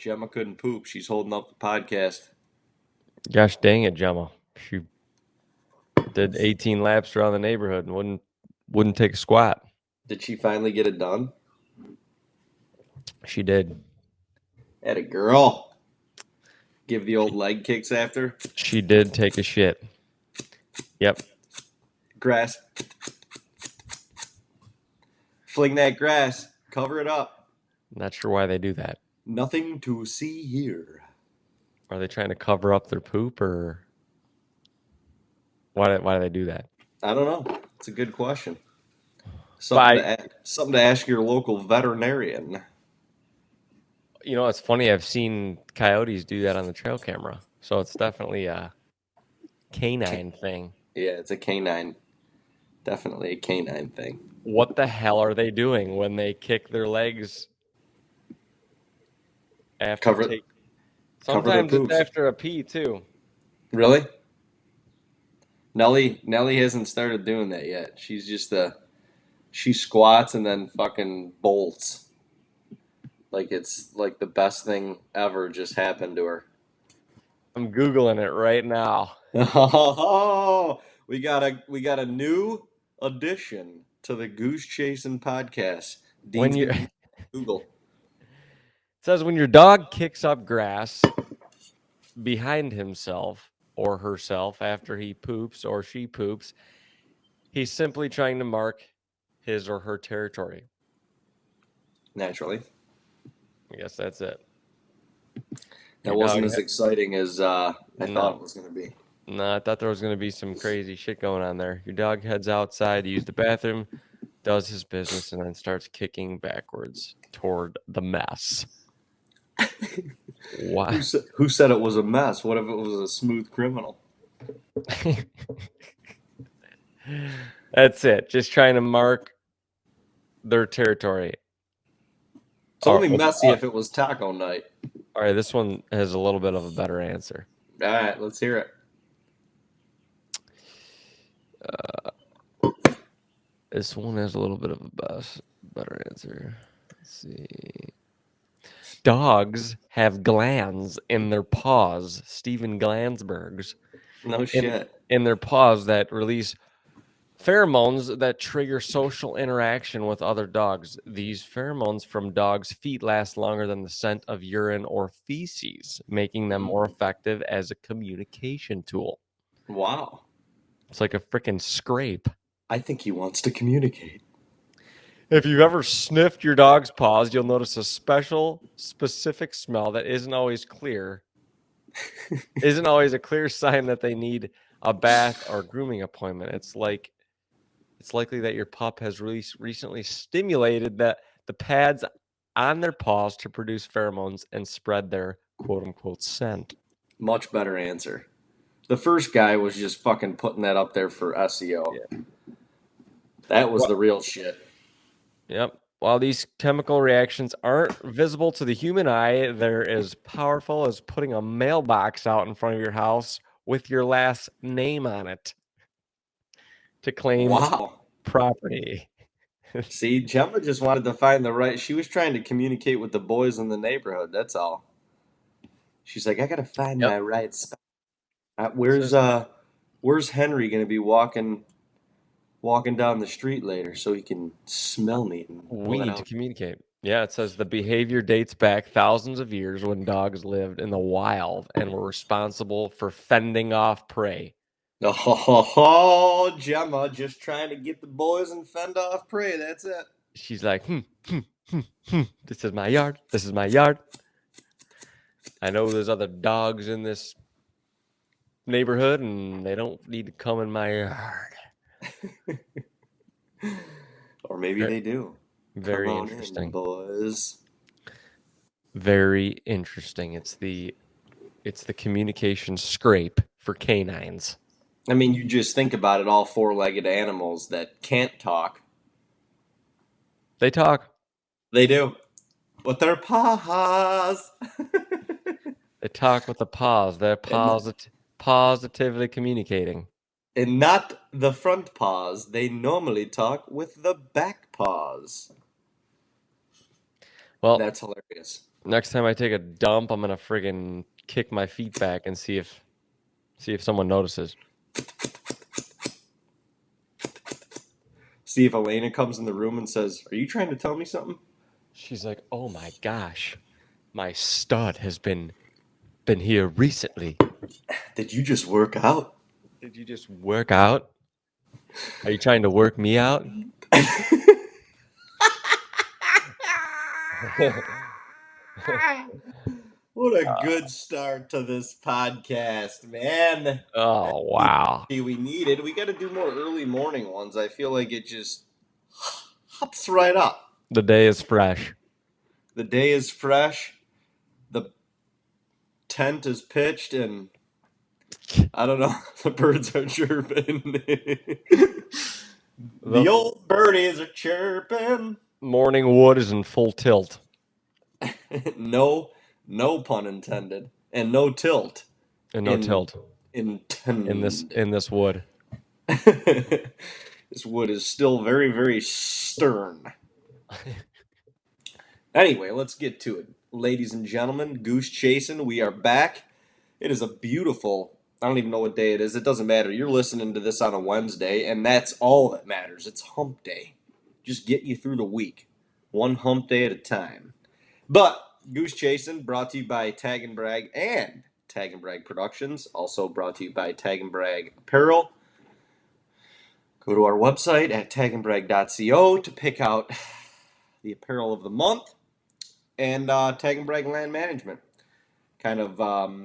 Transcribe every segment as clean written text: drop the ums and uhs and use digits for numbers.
Gemma couldn't poop. She's holding up the podcast. Gosh dang it, Gemma. She did 18 laps around the neighborhood and wouldn't take a squat. Did she finally get it done? She did. Atta girl. Give the old leg kicks after. She did take a shit. Yep. Grass. Fling that grass. Cover it up. Not sure why they do that. Nothing to see here. Are they trying to cover up their poop, or why do they do that? I don't know. It's a good question. Something to ask your local veterinarian. You know, it's funny. I've seen coyotes do that on the trail camera, so it's definitely a canine thing. Yeah, it's a canine. Definitely a canine thing. What the hell are they doing when they kick their legs after Sometimes it's after a pee too. Really? Nelly hasn't started doing that yet. She's just she squats and then fucking bolts. Like it's like the best thing ever just happened to her. I'm Googling it right now. Oh, we got a new addition to the Goose Chasing podcast. When you Google. It says when your dog kicks up grass behind himself or herself after he poops or she poops, he's simply trying to mark his or her territory. Naturally. I guess that's it. That wasn't as exciting as I thought it was going to be. No, I thought there was going to be some crazy shit going on there. Your dog heads outside to use the bathroom, does his business, and then starts kicking backwards toward the mess. Why? Who said it was a mess? What if it was a smooth criminal? That's it. Just trying to mark their territory. It's only messy if it was taco night. All right, this one has a little bit of a better answer. All right, let's hear it. This one has a little bit of a better answer. Let's see. Dogs have glands in their paws. Steven Glansberg's. No shit. In their paws that release pheromones that trigger social interaction with other dogs. These pheromones from dogs' feet last longer than the scent of urine or feces, making them more effective as a communication tool. Wow. It's like a freaking scrape. I think he wants to communicate. If you've ever sniffed your dog's paws, you'll notice a specific smell that isn't always clear. Isn't always a clear sign that they need a bath or grooming appointment. It's likely that your pup has recently stimulated the pads on their paws to produce pheromones and spread their quote-unquote scent. Much better answer. The first guy was just fucking putting that up there for SEO. Yeah. That was the real shit. Yep. While these chemical reactions aren't visible to the human eye, they're as powerful as putting a mailbox out in front of your house with your last name on it to claim property. See, Gemma just wanted to find the right. She was trying to communicate with the boys in the neighborhood. That's all. She's like, I gotta find my right spot. Where's Henry gonna be walking down the street later so he can smell me? We need to communicate. Yeah, it says the behavior dates back thousands of years when dogs lived in the wild and were responsible for fending off prey. Oh, Gemma, just trying to get the boys and fend off prey. That's it. She's like, this is my yard. This is my yard. I know there's other dogs in this neighborhood, and they don't need to come in my yard. Or maybe they do. Very interesting, boys. Very interesting. It's the communication scrape for canines. I mean, you just think about it, all four-legged animals that can't talk. They talk. They do. With their paws. They talk with the paws. They're positively communicating. And not the front paws. They normally talk with the back paws. Well, that's hilarious. Next time I take a dump, I'm gonna friggin' kick my feet back and see if someone notices. See if Elena comes in the room and says, "Are you trying to tell me something?" She's like, "Oh my gosh, my stud has been here recently. Did you just work out? Did you just work out? Are you trying to work me out?" What a good start to this podcast, man. Oh The wow. energy we needed. We got to do more early morning ones. I feel like it just hops right up. The day is fresh. The day is fresh. The tent is pitched, and I don't know. The birds are chirping. The old birdies are chirping. Morning wood is in full tilt. No pun intended, and no tilt. And no tilt in this wood. This wood is still very, very stern. Anyway, let's get to it. Ladies and gentlemen, Goose Chasing, we are back. It is a beautiful, I don't even know what day it is. It doesn't matter. You're listening to this on a Wednesday, and that's all that matters. It's hump day. Just get you through the week. One hump day at a time. But Goose Chasing, brought to you by TAGNBRAG and TAGNBRAG Productions. Also brought to you by TAGNBRAG Apparel. Go to our website at tagnbrag.co to pick out the apparel of the month. And TAGNBRAG Land Management. Kind of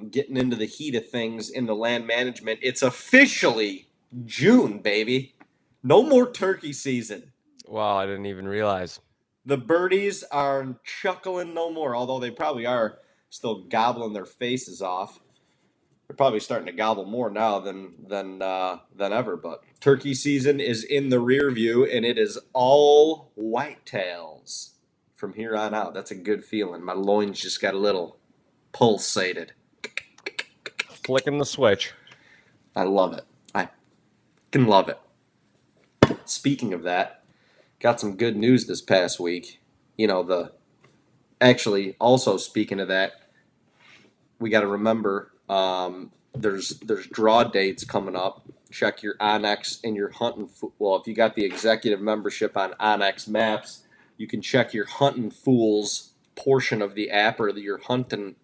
getting into the heat of things in the land management. It's officially June, baby. No more turkey season. Wow, I didn't even realize. The birdies are chuckling no more, although they probably are still gobbling their faces off. They're probably starting to gobble more now than ever. But turkey season is in the rear view, and it is all whitetails from here on out. That's a good feeling. My loins just got a little pulsated. Flicking the switch. I love it. I can love it. Speaking of that, got some good news this past week. Actually, also speaking of that, we got to remember there's draw dates coming up. Check your OnX and your hunting. Well, if you got the executive membership on OnX Maps, you can check your Hunting Fools portion of the app or your Hunting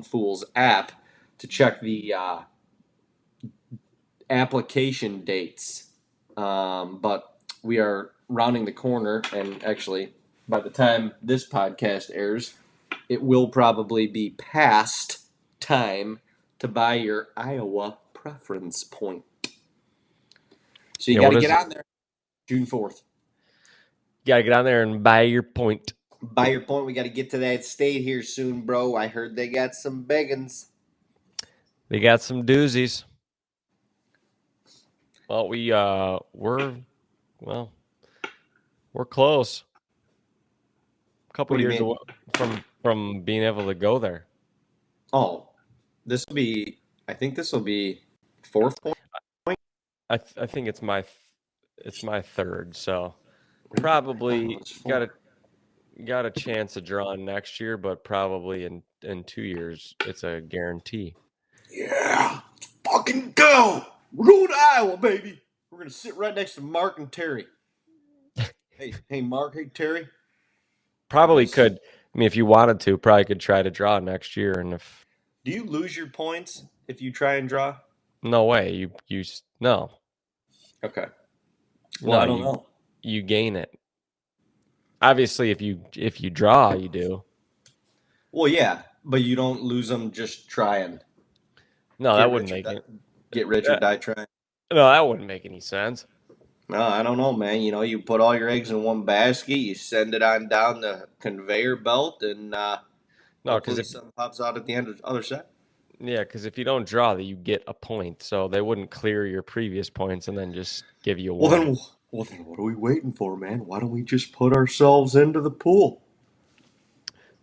Fools app to check the application dates. But we are rounding the corner, and actually, by the time this podcast airs, it will probably be past time to buy your Iowa preference point. So you got to get on there June 4th. You got to get on there and buy your point. Buy your point. We got to get to that state here soon, bro. I heard they got some big uns. They got some doozies. Well, we're close. A couple years away from being able to go there. Oh, I think this will be fourth point. I think it's my third, so probably got a chance of drawing next year, but probably in 2 years it's a guarantee. Yeah, let's fucking go. We're going to Iowa, baby. We're gonna sit right next to Mark and Terry. Hey, Mark. Hey, Terry. Probably could. I mean, if you wanted to, probably could try to draw next year. And if do you lose your points if you try and draw? No way. You no. Okay. Well, I don't know. You gain it. Obviously, if you draw, you do. Well, yeah, but you don't lose them just trying. No, that wouldn't make it. Get rich or die trying. No, that wouldn't make any sense. No, I don't know, man. You put all your eggs in one basket, you send it on down the conveyor belt, and hopefully something pops out at the end of the other side. Yeah, because if you don't draw, you get a point, so they wouldn't clear your previous points and then just give you one. Well, then what are we waiting for, man? Why don't we just put ourselves into the pool?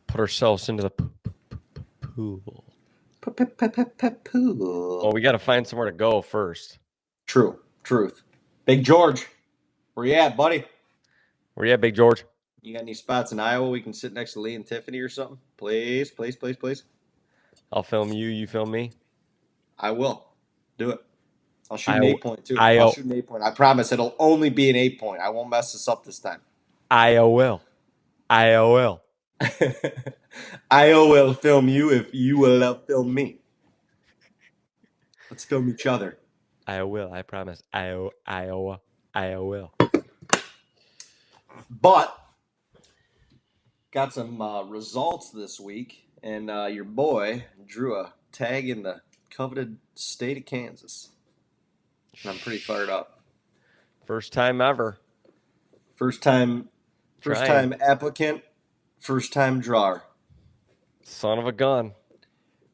Put ourselves into the pool. Pool. Well, we got to find somewhere to go first. Truth. Big George, where you at, buddy? Where you at, Big George? You got any spots in Iowa we can sit next to Lee and Tiffany or something? Please, please, please, please. I'll film you. You film me. I will do it. I'll shoot I an 8-point too. I I'll shoot an 8-point. I promise it'll only be an 8-point. I won't mess this up this time. I will. IOL. I will film you if you will film me. Let's film each other. I will. I promise. I will. But got some results this week, and your boy drew a tag in the coveted state of Kansas. And I'm pretty fired up. First time ever. First time applicant, first time drawer. Son of a gun.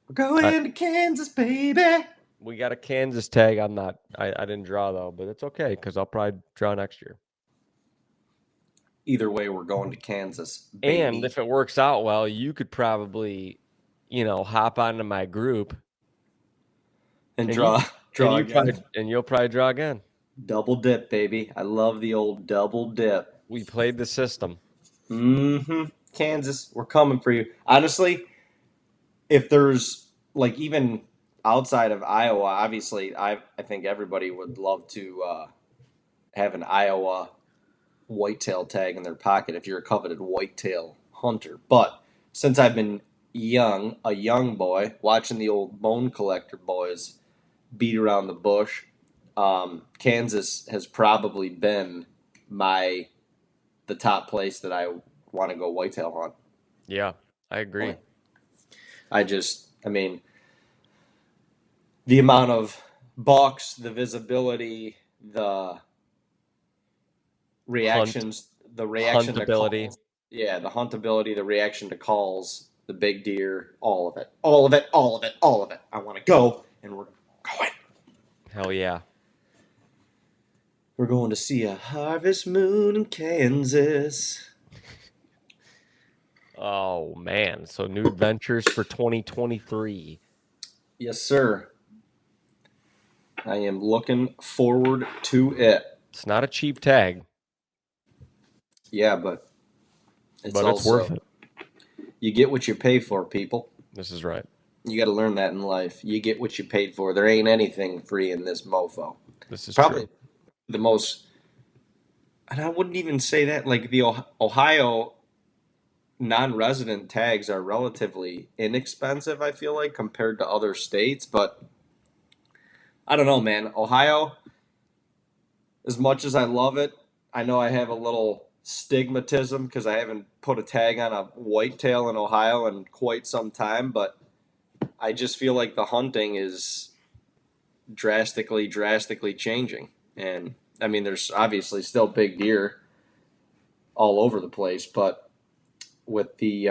We're going to Kansas, baby. We got a Kansas tag. I didn't draw though, but it's okay because I'll probably draw next year. Either way, we're going to Kansas, baby. And if it works out well, you could probably, hop onto my group and draw again. And you'll probably draw again. Double dip, baby. I love the old double dip. We played the system. Mm-hmm. Kansas, we're coming for you. Honestly, if there's even outside of Iowa, obviously, I think everybody would love to have an Iowa whitetail tag in their pocket if you're a coveted whitetail hunter. But since I've been a young boy, watching the old bone collector boys beat around the bush, Kansas has probably been the top place that I want to go whitetail hunt. Yeah, I agree. The amount of bucks, the visibility, the reactions, the reaction to calls. Yeah, the huntability, the reaction to calls, the big deer, all of it. All of it, all of it, all of it. I want to go, and we're going. Hell yeah. We're going to see a harvest moon in Kansas. Oh, man. So new adventures for 2023. Yes, sir. I am looking forward to it. It's not a cheap tag. Yeah, but it's worth it. You get what you pay for, people. This is right. You got to learn that in life. You get what you paid for. There ain't anything free in this mofo. This is probably true. The most, and I wouldn't even say that, the Ohio non-resident tags are relatively inexpensive, I feel like, compared to other states. But I don't know, man. Ohio, as much as I love it, I know I have a little stigmatism because I haven't put a tag on a whitetail in Ohio in quite some time, but I just feel like the hunting is drastically changing. And there's obviously still big deer all over the place, but with the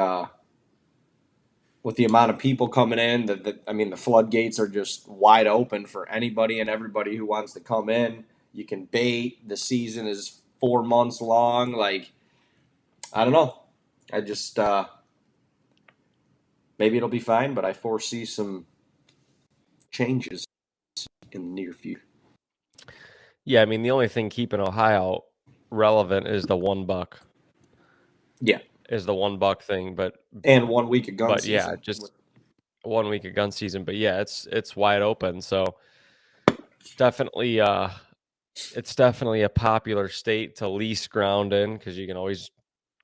amount of people coming in, the floodgates are just wide open for anybody and everybody who wants to come in. You can bait. The season is 4 months long. I don't know. I just maybe it'll be fine, but I foresee some changes in the near future. Yeah, the only thing keeping Ohio relevant is the $1. Yeah. Is the $1 thing, and 1 week of gun season. Yeah, just 1 week of gun season. But yeah, it's wide open. So definitely it's definitely a popular state to lease ground in because you can always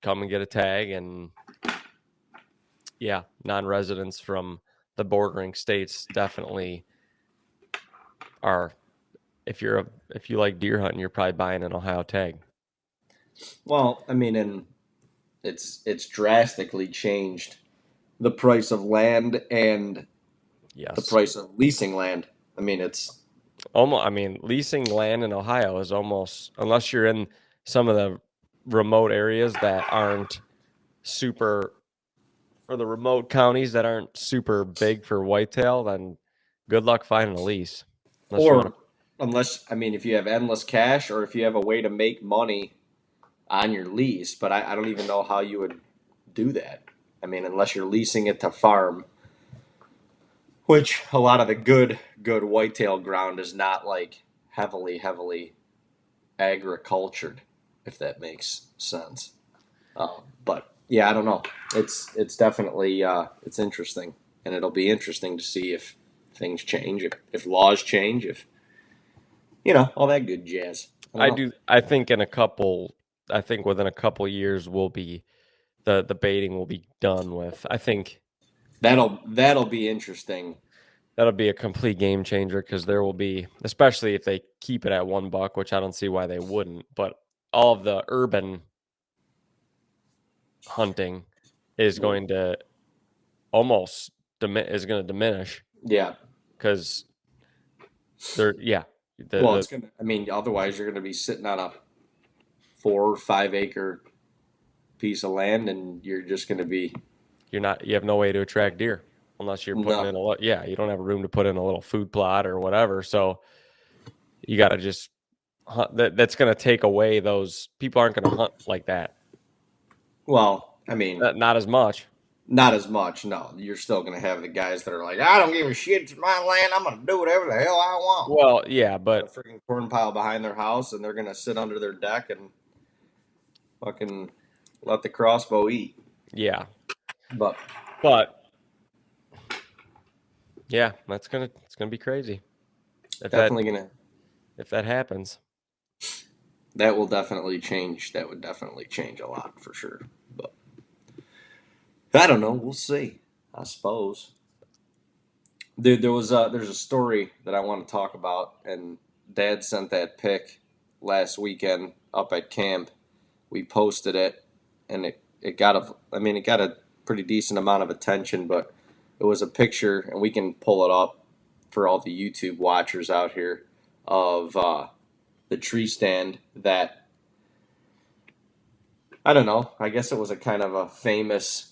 come and get a tag. And yeah, non-residents from the bordering states definitely are. If you like deer hunting, you're probably buying an Ohio tag. Well, and it's drastically changed the price of land and the price of leasing land. It's almost. Leasing land in Ohio is almost, unless you're in some of the remote areas that aren't super, or the remote counties that aren't super big for whitetail, then good luck finding a lease. Unless if you have endless cash or if you have a way to make money on your lease, but I don't even know how you would do that. Unless you're leasing it to farm, which a lot of the good whitetail ground is not heavily agricultured, if that makes sense. But yeah, I don't know. It's definitely it's interesting, and it'll be interesting to see if things change, if laws change, if all that good jazz. I don't I know. do. I think in a couple. I think within a couple years, we'll be the baiting will be done with. I think That'll be interesting. that'll be a complete game changer because there will be, especially if they keep it at $1, which I don't see why they wouldn't. But all of the urban hunting is going to almost is going to diminish Yeah. because they're Well, the it's gonna. I mean, otherwise you're gonna be sitting on a 4 or 5 acre piece of land, and you're just gonna be you have no way to attract deer unless you're putting no. in you don't have room to put in a little food plot or whatever. So you got to just hunt. That's going to take away those people aren't going to hunt like that. Well, I mean, Not as much. not as much. No, you're still gonna have the guys that are like, I don't give a shit. It's my land. I'm gonna do whatever the hell I want. Well, yeah, Got a but freaking corn pile behind their house, and they're gonna sit under their deck and fucking let the crossbow eat. yeah, But but yeah, it's gonna be crazy if definitely gonna. that happens. That will definitely change. That would definitely change a lot for sure. But I don't know. We'll see. I suppose. Dude, there's a story that I want to talk about, and Dad sent that pic last weekend up at camp. We posted it, and it got it got a pretty decent amount of attention, but it was a picture, and we can pull it up for all the YouTube watchers out here of the tree stand that I don't know. I guess it was a kind of a famous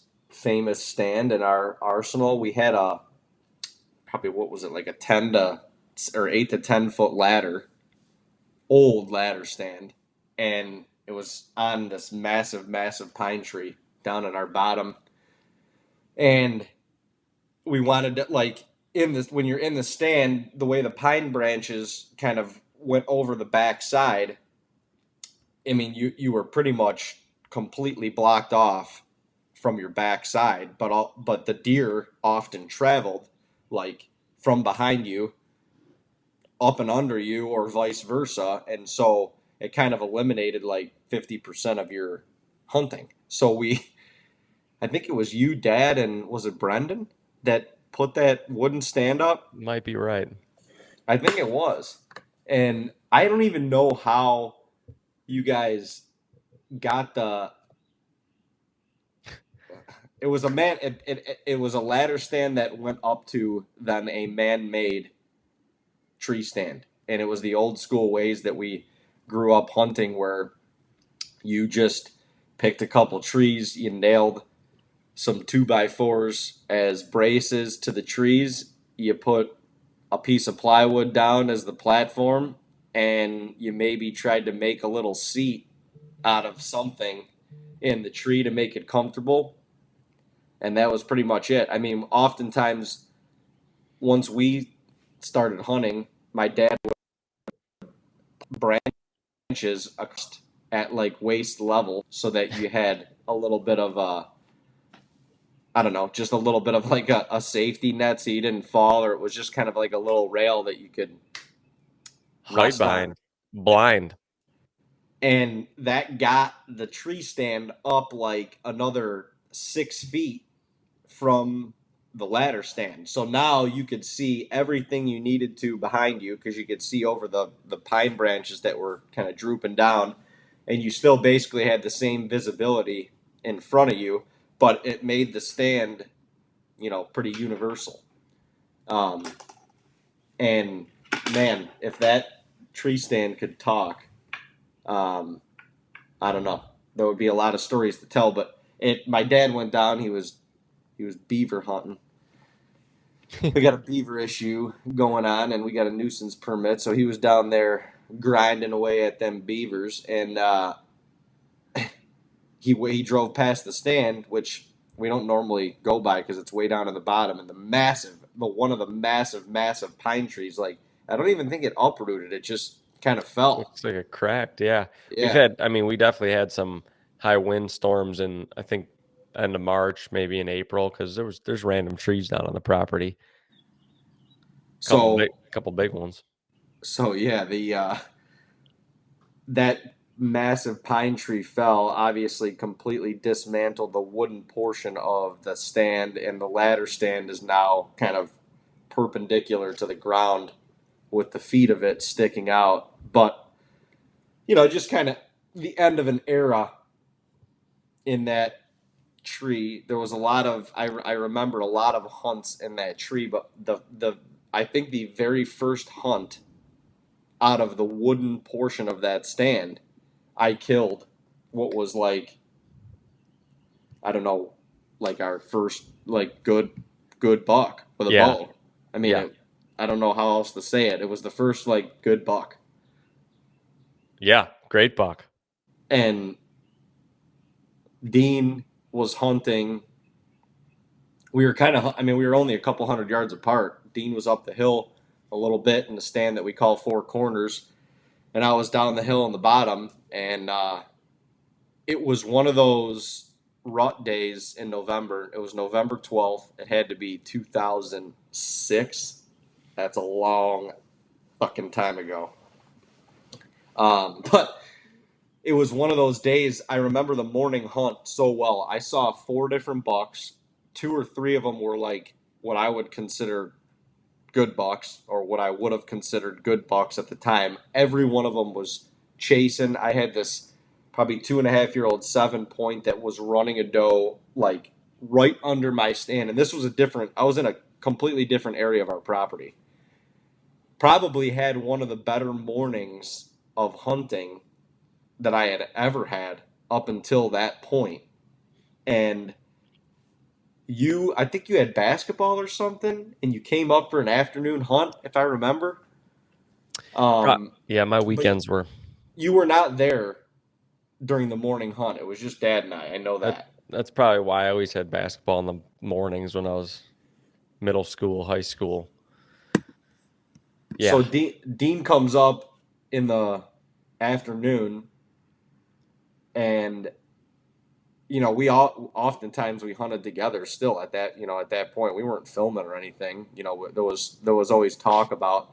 stand in our arsenal. We had a probably what was it like a 8 to 10 foot ladder, old ladder stand, and it was on this massive pine tree down in our bottom, and we wanted to like in this when you're in the stand, the way the pine branches kind of went over the back side. I mean, you were pretty much completely blocked off from your backside, but the deer often traveled like from behind you up and under you or vice versa, and so it kind of eliminated like 50% of your hunting. So I think it was you, Dad, and was it Brendan that put that wooden stand up? Might be right. I think it was, and I don't even know how you guys got the it was a man it was a ladder stand that went up to then a man-made tree stand, and it was the old school ways that we grew up hunting where you just picked a couple trees, you nailed some 2x4s as braces to the trees, you put a piece of plywood down as the platform, and you maybe tried to make a little seat out of something in the tree to make it comfortable, and that was pretty much it. I mean, oftentimes once we started hunting, my dad would branches at like waist level so that you had a little bit of I don't know, just a little bit of like a safety net so you didn't fall, or it was just kind of like a little rail that you could Hide rest on. behind. Blind. And that got the tree stand up like another 6 feet from the ladder stand. So now you could see everything you needed to behind you because you could see over the pine branches that were kind of drooping down. And you still basically had the same visibility in front of you, but it made the stand, pretty universal. Um, and man, if that tree stand could talk, I don't know. There would be a lot of stories to tell. But my dad went down. He was beaver hunting. We got a beaver issue going on, and we got a nuisance permit. So he was down there grinding away at them beavers, and he drove past the stand, which we don't normally go by because it's way down in the bottom, and one of the massive pine trees. Like I don't even think it uprooted; it just kind of fell. Looks like a cracked. Yeah, Yeah, we definitely had some high wind storms in, I think, end of March, maybe in April, because there's random trees down on the property. So Couple big ones. so yeah, the that massive pine tree fell, obviously completely dismantled the wooden portion of the stand, and the ladder stand is now kind of perpendicular to the ground with the feet of it sticking out. But, just kind of the end of an era in that tree. There was a lot of, I remember a lot of hunts in that tree, but I think the very first hunt out of the wooden portion of that stand, I killed what was like, I don't know, like our first like good buck with a Yeah, bow. I mean, yeah, I don't know how else to say it. It was the first like good buck, yeah. Great buck. and Dean was hunting. We were kind of, I mean, we were only a couple hundred yards apart. Dean was up the hill a little bit in the stand that we call Four Corners, and I was down the hill in the bottom, and it was one of those rut days in November. It was November 12th. It had to be 2006. That's a long fucking time ago. But it was one of those days. I remember the morning hunt so well. I saw 4 different bucks. 2 or 3 of them were like what I would consider good bucks, or what I would have considered good bucks at the time. Every one of them was chasing. I had this probably 2.5-year-old 7 point that was running a doe like right under my stand. And this was I was in a completely different area of our property. Probably had one of the better mornings of hunting that I had ever had up until that point. And I think you had basketball or something, and you came up for an afternoon hunt, if I remember. Yeah, my But weekends were. you were not there during the morning hunt. It was just Dad and I. I know That, that. that's probably why I always had basketball in the mornings when I was middle school, high school. Yeah, So Dean comes up in the afternoon, and we all oftentimes we hunted together. Still at that point, we weren't filming or anything. There was always talk about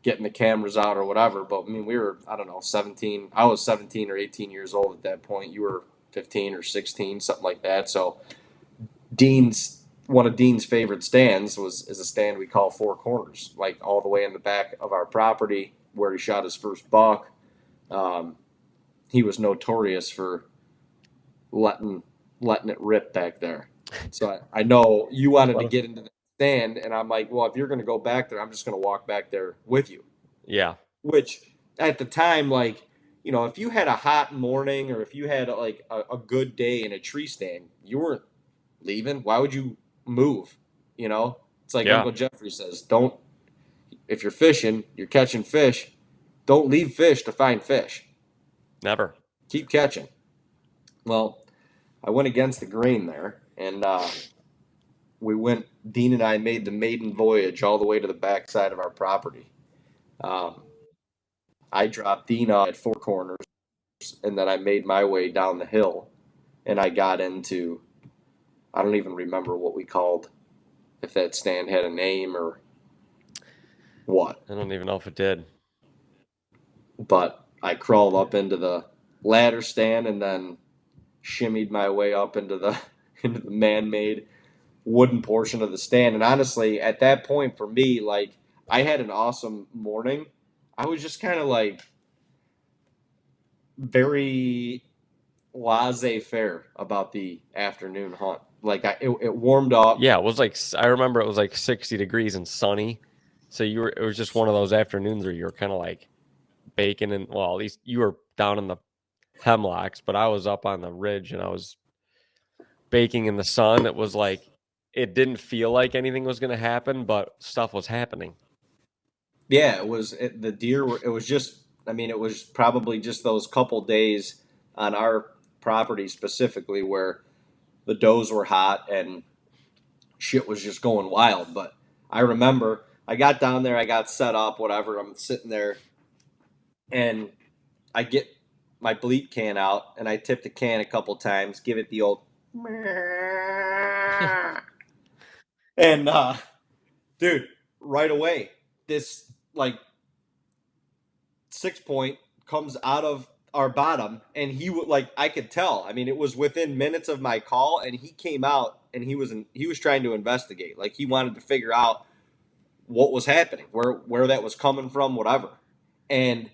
getting the cameras out or whatever. But I mean, we were, I don't know, 17. I was 17 or 18 years old at that point. You were 15 or 16, something like that. So one of Dean's favorite stands is a stand we call Four Corners, like all the way in the back of our property where he shot his first buck. He was notorious for letting it rip back there. So I know you wanted to get into the stand, and I'm like, well, if you're going to go back there, I'm just going to walk back there with you. yeah, Which at the time, like, if you had a hot morning or if you had like a good day in a tree stand, you weren't leaving. Why would you move? It's like yeah. Uncle Jeffrey says, don't, if you're fishing, you're catching fish, don't leave fish to find fish. Never. Keep catching. Well, I went against the grain there, and Dean and I made the maiden voyage all the way to the backside of our property. Um, I dropped Dean off at Four Corners, and then I made my way down the hill, and I got into, I don't even remember what we called, if that stand had a name or what, I don't even know if it did. but I crawled up into the ladder stand and then shimmied my way up into the into the man-made wooden portion of the stand. And honestly, at that point for me, like, I had an awesome morning. I was just kind of like very laissez-faire about the afternoon hunt. Like it warmed up. Yeah, it was like, I remember it was like 60 degrees and sunny. So it was just one of those afternoons where you were kind of like baking, and well, at least you were down in the hemlocks, but I was up on the ridge and I was baking in the sun. It was like, it didn't feel like anything was going to happen, but stuff was happening. Yeah, the deer were. It was just. I mean, it was probably just those couple days on our property specifically where the does were hot and shit was just going wild. But I remember I got down there, I got set up, whatever. I'm sitting there, and I get my bleat can out, and I tip the can a couple times, give it the old and dude, right away, this like 6 point comes out of our bottom, and he would like I could tell. I mean, it was within minutes of my call, and he came out and he was trying to investigate. Like he wanted to figure out what was happening, where that was coming from, whatever. And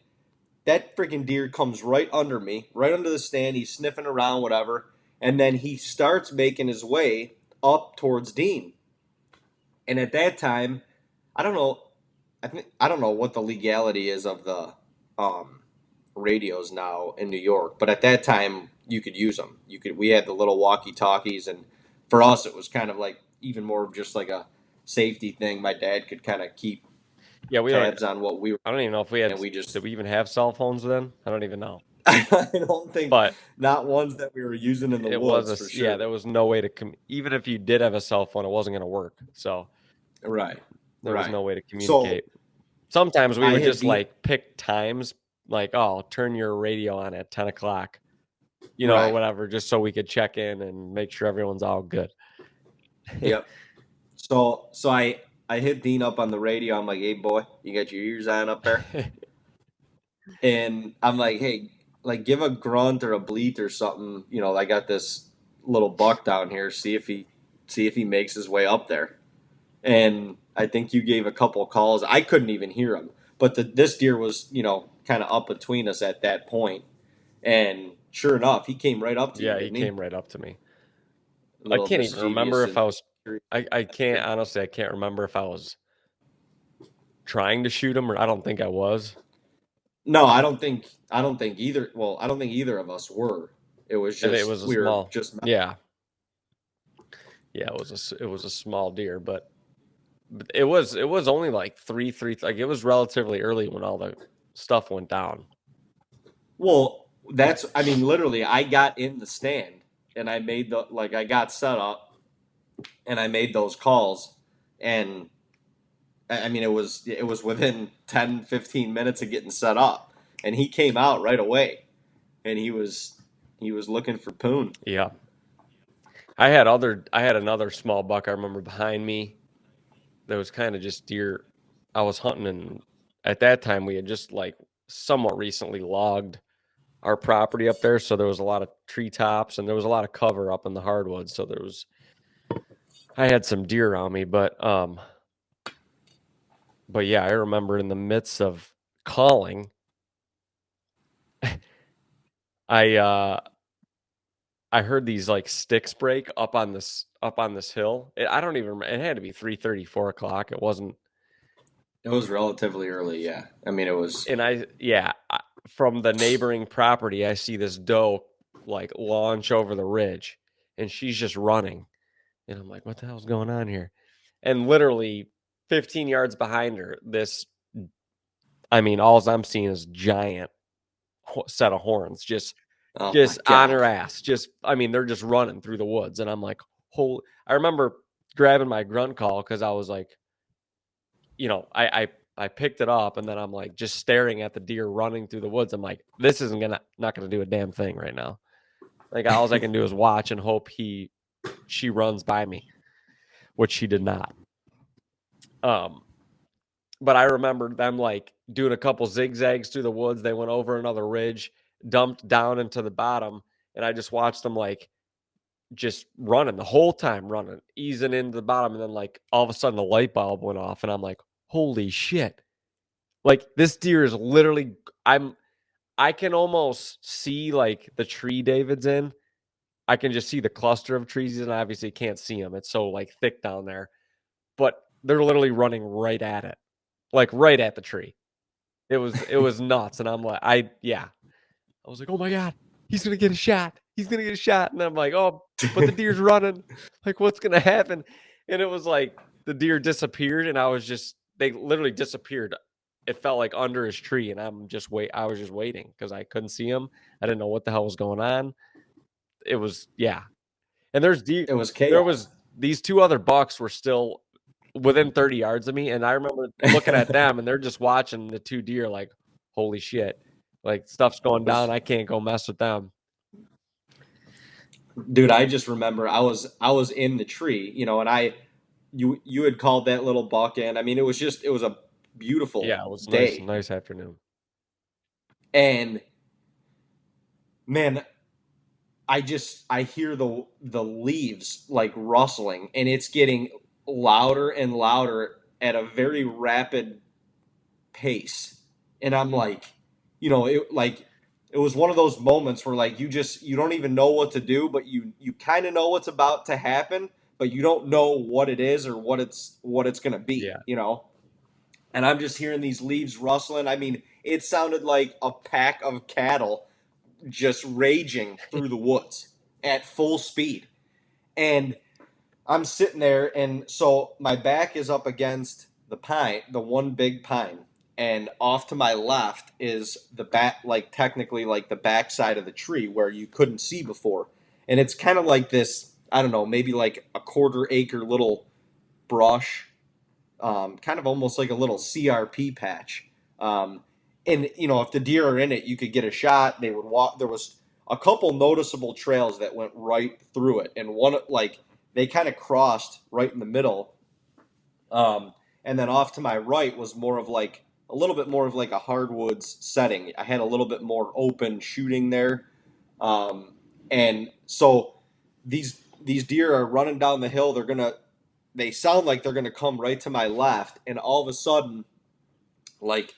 that freaking deer comes right under me, right under the stand. He's sniffing around, whatever, and then he starts making his way up towards Dean. And at that time, I don't know. I don't know what the legality is of the radios now in New York, but at that time you could use them. We had the little walkie talkies, and for us it was kind of like even more of just like a safety thing. My dad could kind of keep tabs on what we were. I don't even know if we had. Did we even have cell phones then? I don't even know. I don't think, but not ones that we were using in the woods. For sure. Yeah, there was no way to even if you did have a cell phone, it wasn't going to work. So right, there was no way to communicate. So, sometimes we would just like pick times, like, oh, turn your radio on at 10 o'clock, you know, or whatever, just so we could check in and make sure everyone's all good. Yep. So I hit Dean up on the radio. I'm like, hey, boy, you got your ears on up there? And I'm like, hey, like, give a grunt or a bleat or something. You know, I got this little buck down here. See if he makes his way up there. And I think you gave a couple calls. I couldn't even hear him. But this deer was, you know, kind of up between us at that point. And sure enough, he came right up to you. Yeah, he came right up to me. I can't even remember if I was. I can't honestly. I can't remember if I was trying to shoot him, or I don't think I was. No, I don't think either. Well, I don't think either of us were. It was just small. Yeah. It was a small deer, but it was only like three. Like it was relatively early when all the stuff went down. Well, I mean, literally, I got in the stand and I made I got set up and I made those calls, and I mean, it was within 10, 15 minutes of getting set up, and he came out right away, and he was looking for poon. Yeah. I had another small buck I remember behind me. That was kind of just deer. I was hunting, and at that time we had just like somewhat recently logged our property up there, so there was a lot of treetops and there was a lot of cover up in the hardwoods. So I had some deer on me, but yeah, I remember in the midst of calling, I heard these like sticks break up on this hill. I don't even remember. It had to be 3:30, 4 o'clock. It wasn't. It was relatively early, yeah. I mean, it was. And from the neighboring property, I see this doe like launch over the ridge, and she's just running, and I'm like, "What the hell's going on here?" And literally 15 yards behind her, all I'm seeing is giant set of horns, just on her ass. They're just running through the woods. And I'm like, holy, I remember grabbing my grunt call because I was like, you know, I picked it up, and then I'm like just staring at the deer running through the woods. I'm like, this isn't not gonna do a damn thing right now. Like all I can do is watch and hope she runs by me, which she did not. But I remember them like doing a couple zigzags through the woods. They went over another ridge, dumped down into the bottom, and I just watched them like just running the whole time, easing into the bottom, and then like all of a sudden the light bulb went off, and I'm like, holy shit. Like this deer is literally I can almost see like the tree David's in. I can just see the cluster of trees, and I obviously can't see them. It's so like thick down there. But they're literally running right at it. Like right at the tree. It was nuts. And I'm like, I was like, oh my God, he's gonna get a shot. He's gonna get a shot. And I'm like, oh, but the deer's running. Like, what's gonna happen? And it was like the deer disappeared, and they literally disappeared. It felt like under his tree, and I was just waiting because I couldn't see him. I didn't know what the hell was going on. It was And there's deer. It was chaos. There was these two other bucks were still within 30 yards of me, and I remember looking at them, and they're just watching the two deer like, holy shit. Like stuff's going down, I can't go mess with them. Dude, I just remember I was in the tree, and you had called that little buck in. I mean, it was a beautiful Yeah, it was day. nice afternoon. And man, I hear the leaves like rustling, and it's getting louder and louder at a very rapid pace. And I'm like, it was one of those moments where like you don't even know what to do, but you kind of know what's about to happen, but you don't know what it is or what it's going to be, Yeah. And I'm just hearing these leaves rustling. I mean, it sounded like a pack of cattle just raging through the woods at full speed. And I'm sitting there, and so my back is up against the pine, the one big pine, and off to my left is the back, like technically like the back side of the tree where you couldn't see before. And it's kind of like this, I don't know, maybe like a quarter acre little brush, kind of almost like a little CRP patch. And if the deer are in it, you could get a shot. They would walk. There was a couple noticeable trails that went right through it, and one like they kind of crossed right in the middle. And then off to my right was more of like a little bit more of like a hardwoods setting. I had a little bit more open shooting there, and so these deer are running down the hill. They sound like they're gonna come right to my left, and all of a sudden, like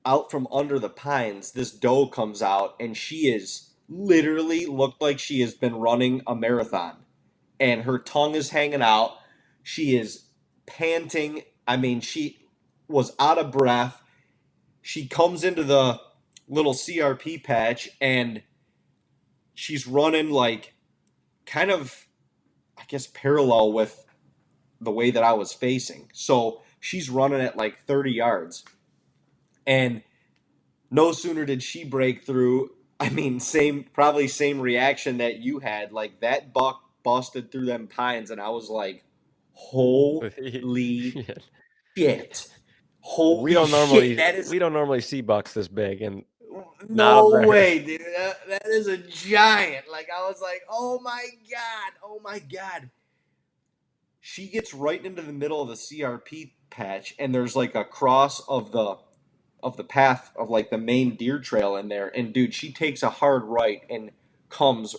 out from under the pines, this doe comes out, and she is literally looked like she has been running a marathon, and her tongue is hanging out. She is panting. I mean, she was out of breath. She comes into the little CRP patch, and she's running like kind of, I guess, parallel with the way that I was facing. So she's running at like 30 yards. And no sooner did she break through, I mean, probably same reaction that you had. Like that buck busted through them pines, and I was like, holy Yeah. shit. We Holy don't shit. normally That is we don't normally see bucks this big, and not a no bear. way, dude. That is a giant. Like I was like, oh my God. Oh my God. She gets right into the middle of the CRP patch, and there's like a cross of the path of like the main deer trail in there. And dude, she takes a hard right and comes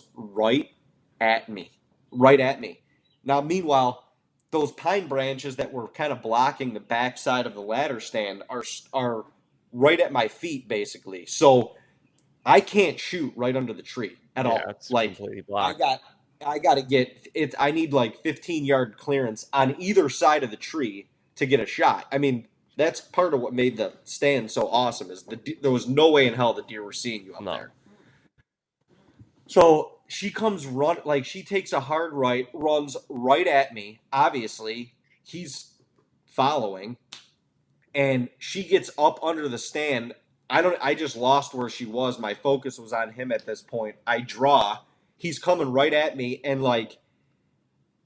at me, right at me. Now, meanwhile, those pine branches that were kind of blocking the backside of the ladder stand are right at my feet, basically. So I can't shoot right under the tree at Yeah, all. it's Like completely I blocked. got I got to get it. I need like 15-yard clearance on either side of the tree to get a shot. I mean, that's part of what made the stand so awesome is there was no way in hell the deer were seeing you up No. there. So she comes like she takes a hard right, runs right at me. Obviously, he's following, and she gets up under the stand. I just lost where she was. My focus was on him at this point. I draw. He's coming right at me, and like,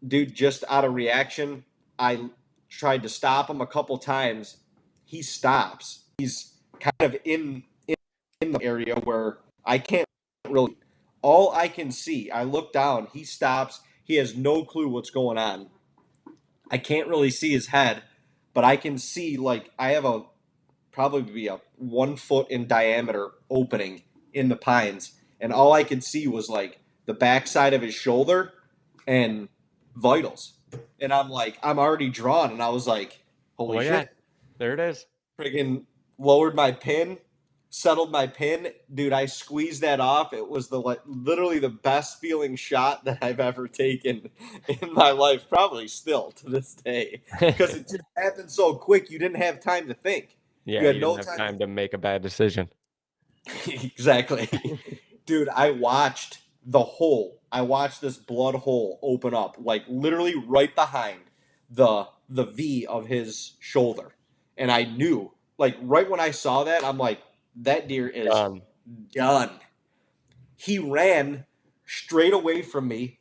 dude, just out of reaction, I tried to stop him a couple times. He stops. He's kind of in the area where I can't really. All I can see, I look down. He stops. He has no clue what's going on. I can't really see his head, but I can see like I have a probably be a 1 foot in diameter opening in the pines, and all I could see was like the backside of his shoulder and vitals. And I'm like, I'm already drawn, and I was like, Oh holy my God. shit! There it is. Friggin' lowered my pin, settled my pin, dude. I squeezed that off. It was literally the best feeling shot that I've ever taken in my life, probably still to this day, because it just happened so quick. You didn't have time to think. You Yeah, had you didn't no have time to time to make a bad decision. exactly. Dude, I watched this blood hole open up, like literally right behind the V of his shoulder. And I knew, like right when I saw that, I'm like, that deer is Done. done. He ran straight away from me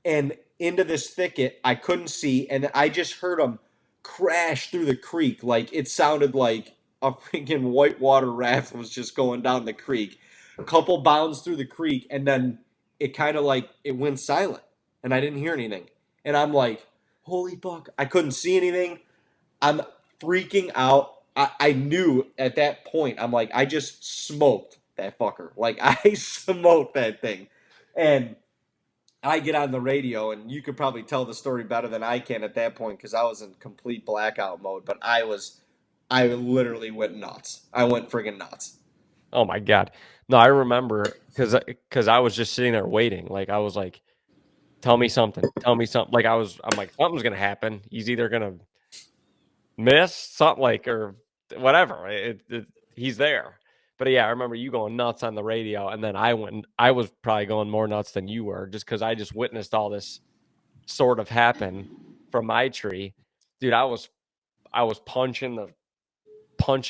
and into this thicket I couldn't see, and I just heard him crash through the creek. Like it sounded like a freaking whitewater raft was just going down the creek. A couple bounds through the creek, and then it kind of like it went silent, and I didn't hear anything. And I'm like, holy fuck! I couldn't see anything. I'm freaking out. I knew at that point. I'm like, I just smoked that fucker. Like I smoked that thing, and I get on the radio, and you could probably tell the story better than I can at that point because I was in complete blackout mode. But I literally went nuts. I went friggin' nuts. Oh my God. No, I remember because I was just sitting there waiting. Like I was like, tell me something. Tell me something. Like I'm like, something's gonna happen. He's either gonna miss something like or whatever. He's there. But yeah, I remember you going nuts on the radio, and then I was probably going more nuts than you were, just because I just witnessed all this sort of happen from my tree. Dude, I was punching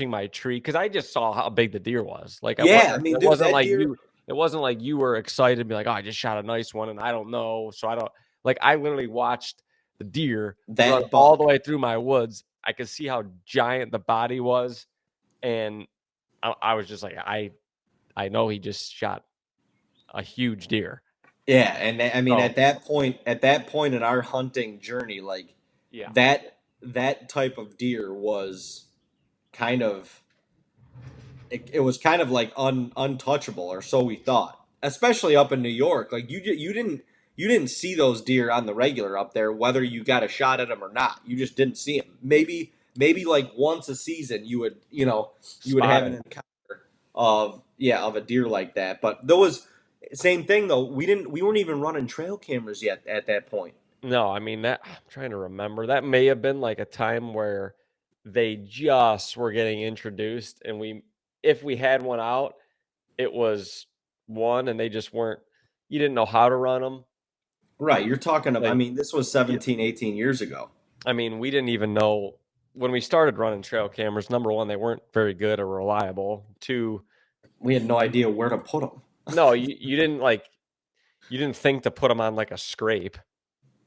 my tree because I just saw how big the deer was. Like Yeah, I mean, it dude, wasn't that like deer, you. It wasn't like you were excited to be like, oh, I just shot a nice one, and I don't know, so I don't like. I literally watched the deer run that all the buck. way through my woods. I could see how giant the body was, and I was just like, I know he just shot a huge deer. Yeah, and I mean, So at that point in our hunting journey, like yeah, that type of deer was kind of it was kind of like untouchable, or so we thought. Especially up in New York, like you didn't see those deer on the regular up there, whether you got a shot at them or not. You just didn't see them. Maybe like once a season you would have an spotted. encounter of a deer like that. But there was same thing though. We weren't even running trail cameras yet at that point. No, I mean that I'm trying to remember. That may have been like a time where they just were getting introduced and if we had one out, it was one and they just weren't you didn't know how to run them. Right, you're talking about. I Like mean, this was yeah, 17, 18 years ago. I mean, we didn't even know when we started running trail cameras, number 1, they weren't very good or reliable. 2, We had no idea where to put them. no, you didn't you didn't think to put them on like a scrape.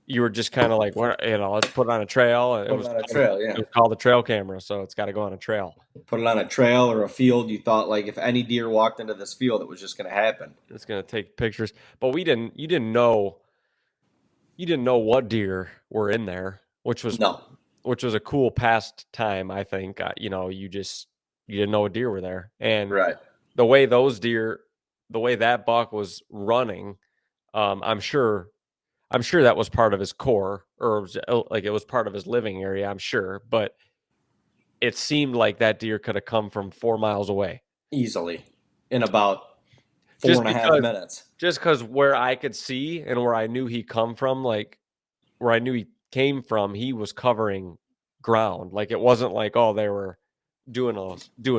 You were just kind of like, what, let's put it on a trail. And Put it on a trail, it yeah. was called a trail camera, so it's got to go on a trail. Put it on a trail or a field. You thought like if any deer walked into this field, it was just going to happen. It's gonna take pictures, but you didn't know what deer were in there, No, which was a cool past time. I think you didn't know what deer were there, and right. the way the way that buck was running, I'm sure that was part of his core, or like it was part of his living area. I'm sure, but it seemed like that deer could have come from 4 miles away. Easily in about four Just and a half because minutes. where I could see and where I knew he come from, like where I knew he came from, he was covering ground. Like it wasn't like, oh, they were doing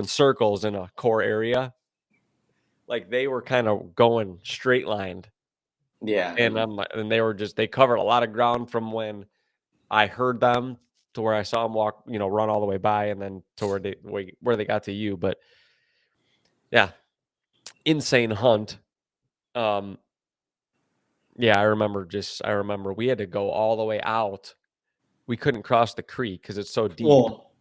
circles in a core area. Like they were kind of going straight lined. Yeah, And they covered a lot of ground from when I heard them to where I saw them walk, run all the way by and then to where they got to you. But yeah, insane hunt. Um, Yeah, I remember we had to go all the way out. We couldn't cross the creek because it's so deep. well,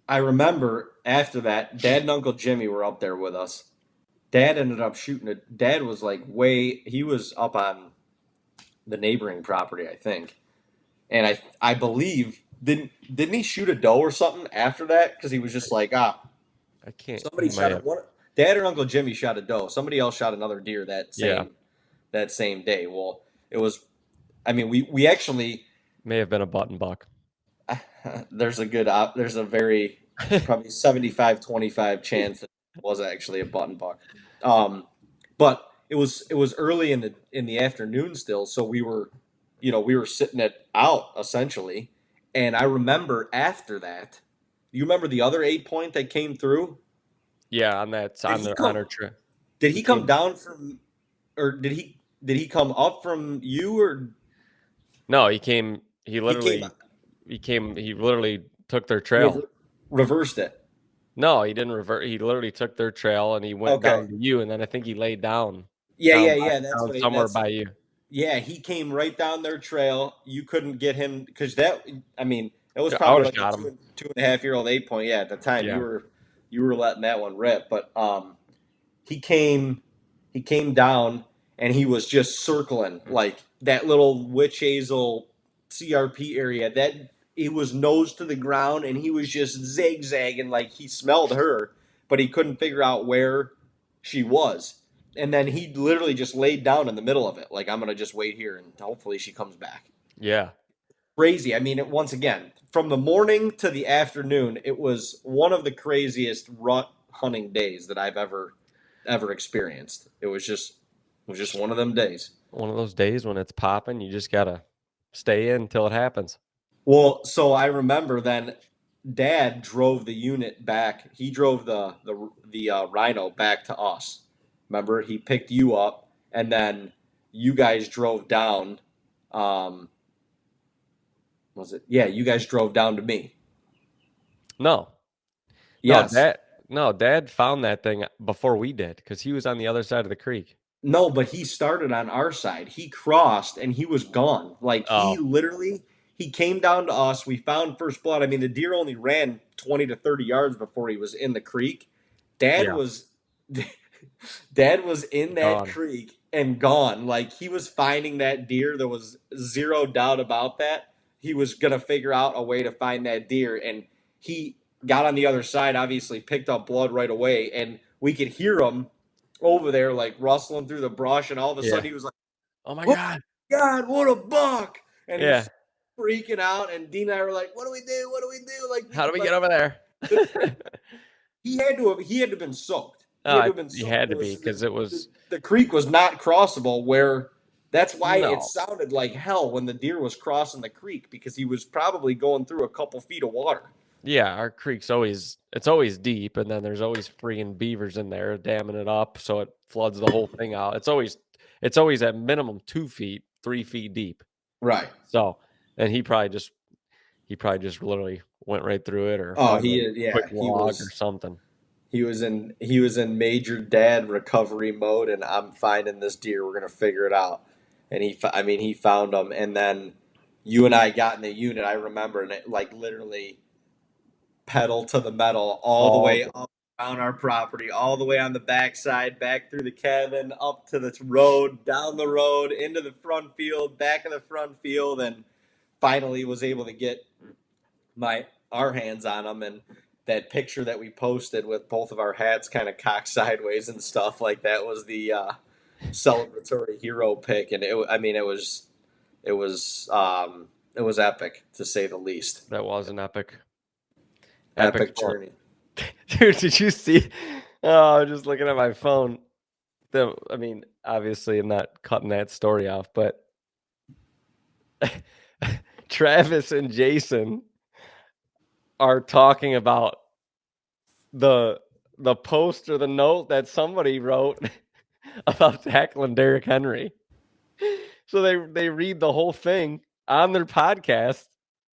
I remember after that, Dad and Uncle Jimmy were up there with us. Dad ended up shooting it. Dad was like he was up on the neighboring property, I think. And I believe didn't he shoot a doe or something after that? Because he was just like, I can't. somebody He might shot have. one. Dad or Uncle Jimmy shot a doe. Somebody else shot another deer Yeah, that same day. Well, it was. I mean, we actually may have been a button buck. there's a very probably 75-25 chance that it was actually a button buck. But it was early in the afternoon still, so we were sitting it out essentially. And I remember after that, you remember the other 8 point that came through? Yeah, on that Did on he the come on our trip. did He he come came. down from or did he come up from you or No, he came. he came He came. He literally took their trail. rever- reversed it? No, he didn't revert. He literally took their trail and he went Okay. down to you, and then I think he laid down That's down what somewhere that's by you. yeah, he came right down their trail. You couldn't get him because that I mean, it was I probably would have like a shot him. two and a half year old 8 point. Yeah, at the time Yeah, letting that one rip. But he came down and he was just circling like that little witch hazel CRP area. That he was nose to the ground and he was just zigzagging like he smelled her, but he couldn't figure out where she was. And then he literally just laid down in the middle of it, like I'm gonna just wait here and hopefully she comes back. Yeah. Crazy. I mean, once again, from the morning to the afternoon, it was one of the craziest rut hunting days that I've ever experienced. It was just one of them days. One of those days when it's popping, you just gotta stay in until it happens. Well, so I remember then Dad drove the unit back. He drove the Rhino back to us. Remember, he picked you up, and then you guys drove down. Was it? Yeah, you guys drove down to me. No. Yes. Dad found that thing before we did because he was on the other side of the creek. No, but he started on our side. He crossed and he was gone. Like he literally he came down to us. We found first blood. I mean, the deer only ran 20 to 30 yards before he was in the creek. Dad was in that creek and gone. Like he was finding that deer. There was zero doubt about that. He was going to figure out a way to find that deer, and he got on the other side, obviously picked up blood right away, and we could hear him over there like rustling through the brush, and all of a sudden he was like, "Oh my God, what a buck!" And he's freaking out, and Dean and I were like, what do we do? Like, how do we get over there? He had to have been soaked. He had to be because it was the creek was not crossable. Where that's why it sounded like hell when the deer was crossing the creek, because he was probably going through a couple feet of water. Yeah, our creek's always deep, and then there's always freaking beavers in there damming it up, so it floods the whole thing out. It's always at minimum 2 feet, 3 feet deep. Right. So, and he probably just literally went right through it, or quick log or something. He was in major dad recovery mode, and I'm finding this deer. We're gonna figure it out. And he found them, and then you and I got in the unit. I remember, and it like literally pedal to the metal all the way up around our property, all the way on the backside, back through the cabin, up to the road, down the road, into the front field, back of the front field, and finally was able to get our hands on them. And that picture that we posted with both of our hats kind of cocked sideways and stuff like that was the celebratory hero pick, and it was epic, to say the least. That was an epic journey. Dude, did you see? Oh, I'm just looking at my phone. I mean, obviously, I'm not cutting that story off, but Travis and Jason are talking about the post or the note that somebody wrote about tackling Derrick Henry. So they read the whole thing on their podcast.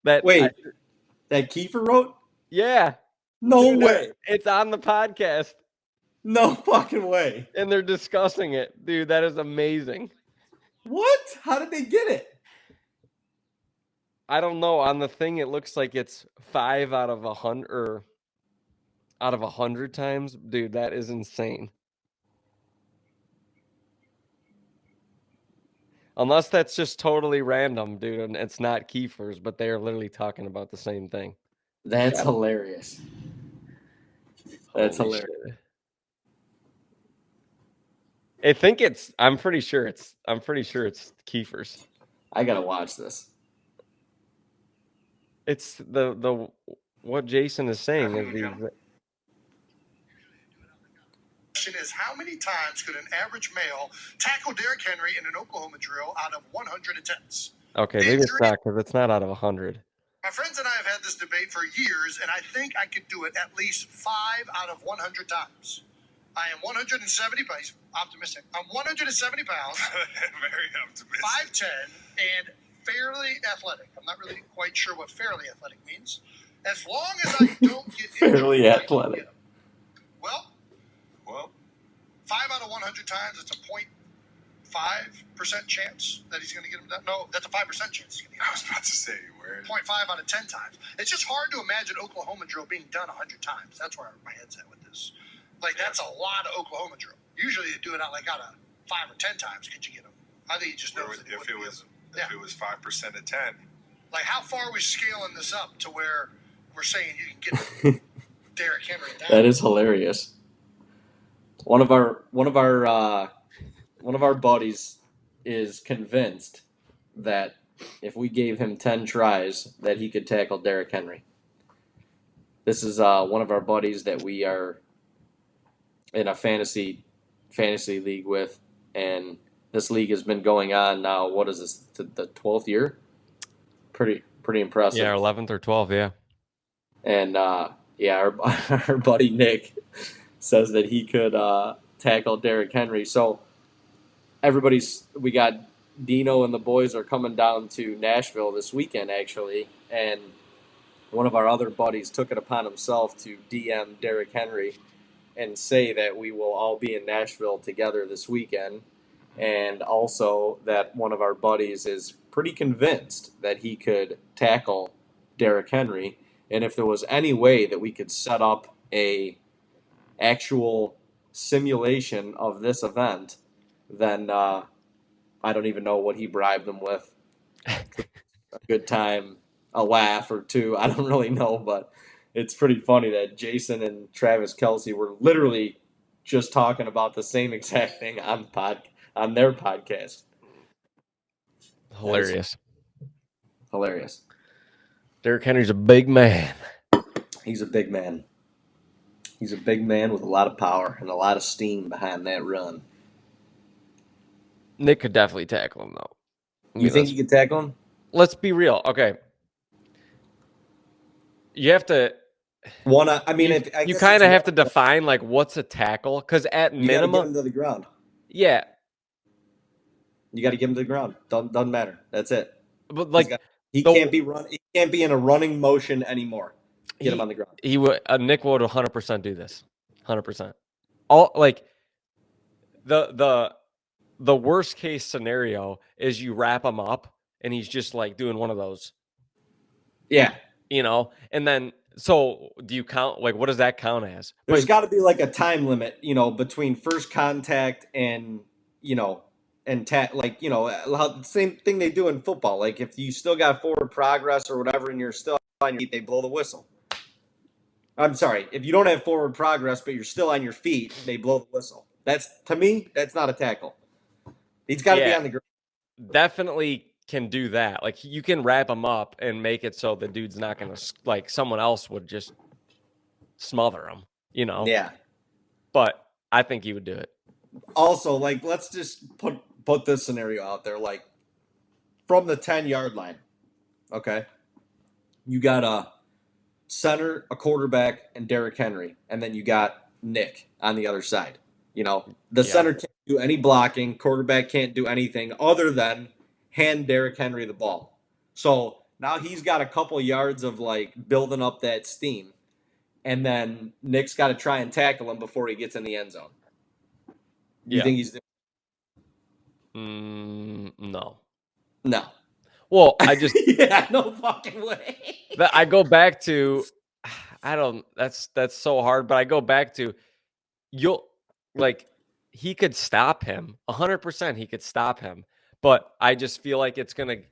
That Kiefer wrote? Yeah. No way. It's on the podcast. No fucking way. And they're discussing it. Dude, that is amazing. What? How did they get it? I don't know. On the thing, it looks like it's 5 out of 100 or out of 100 times. Dude, that is insane. Unless that's just totally random, dude, and it's not Kiefer's, but they are literally talking about the same thing. That's hilarious. That's hilarious. Shit. I'm pretty sure it's Kiefer's. I gotta watch this. It's the what Jason is saying is the question is, how many times could an average male tackle Derrick Henry in an Oklahoma drill out of 100 attempts? Okay, maybe it's not, because it's not out of 100. My friends and I have had this debate for years, and I think I could do it at least 5 out of 100 times. I am 170 pounds. Optimistic. I'm 170 pounds. Very optimistic. 5'10", and fairly athletic. I'm not really quite sure what fairly athletic means. As long as I don't get fairly athletic. Well, 5 out of 100 times, it's a 5% chance that he's going to get him done. No, that's a 5% chance he's going to get him done. I was about to say, where? 0.5 out of 10 times. It's just hard to imagine Oklahoma drill being done 100 times. That's where my head's at with this. Like, that's a lot of Oklahoma drill. Usually they do it out like out of 5 or 10 times. Could you get him? I think he just knows that if it was 5% of 10. Like, how far are we scaling this up to where we're saying you can get Derrick Henry down? That is hilarious. One of our buddies is convinced that if we gave him 10 tries, that he could tackle Derrick Henry. This is one of our buddies that we are in a fantasy league with, and this league has been going on now. What is this? The 12th year? Pretty impressive. Yeah, 11th or 12th, yeah. And our buddy Nick says that he could tackle Derrick Henry. So we got Dino and the boys are coming down to Nashville this weekend, actually, and one of our other buddies took it upon himself to DM Derrick Henry and say that we will all be in Nashville together this weekend, and also that one of our buddies is pretty convinced that he could tackle Derrick Henry, and if there was any way that we could set up a actual simulation of this event, then I don't even know what he bribed them with. A good time, a laugh or two. I don't really know, but it's pretty funny that Jason and Travis Kelce were literally just talking about the same exact thing on their podcast. Hilarious. Derrick Henry's a big man. He's a big man. He's a big man with a lot of power and a lot of steam behind that run. Nick could definitely tackle him, though. You think he could tackle him? Let's be real. Okay. You have to... you kind of have to define, like, what's a tackle, because at minimum... You got to get him to the ground. Yeah. You got to get him to the ground. Doesn't matter. That's it. But, like... He can't be in a running motion anymore. Get him on the ground. Nick would 100% do this. 100%. The worst case scenario is you wrap him up and he's just like doing one of those. Yeah. And then, so do you count, like, what does that count as? There's got to be like a time limit, between first contact and, same thing they do in football. Like if you still got forward progress or whatever and you're still on your feet, they blow the whistle. I'm sorry. If you don't have forward progress, but you're still on your feet, they blow the whistle. To me, that's not a tackle. He's got to be on the ground. Definitely can do that. Like you can wrap him up and make it so the dude's not going to, like, someone else would just smother him, Yeah. But I think he would do it. Also, like, let's just put this scenario out there. Like, from the 10-yard line, okay, you got a center, a quarterback, and Derrick Henry, and then you got Nick on the other side. Center can't do any blocking. Quarterback can't do anything other than hand Derrick Henry the ball. So now he's got a couple yards of, like, building up that steam. And then Nick's got to try and tackle him before he gets in the end zone. You think he's doing? No. Well, I just... yeah, no fucking way. I go back to... That's so hard, but I go back to... he could stop him. 100% he could stop him. But I just feel like it's going to...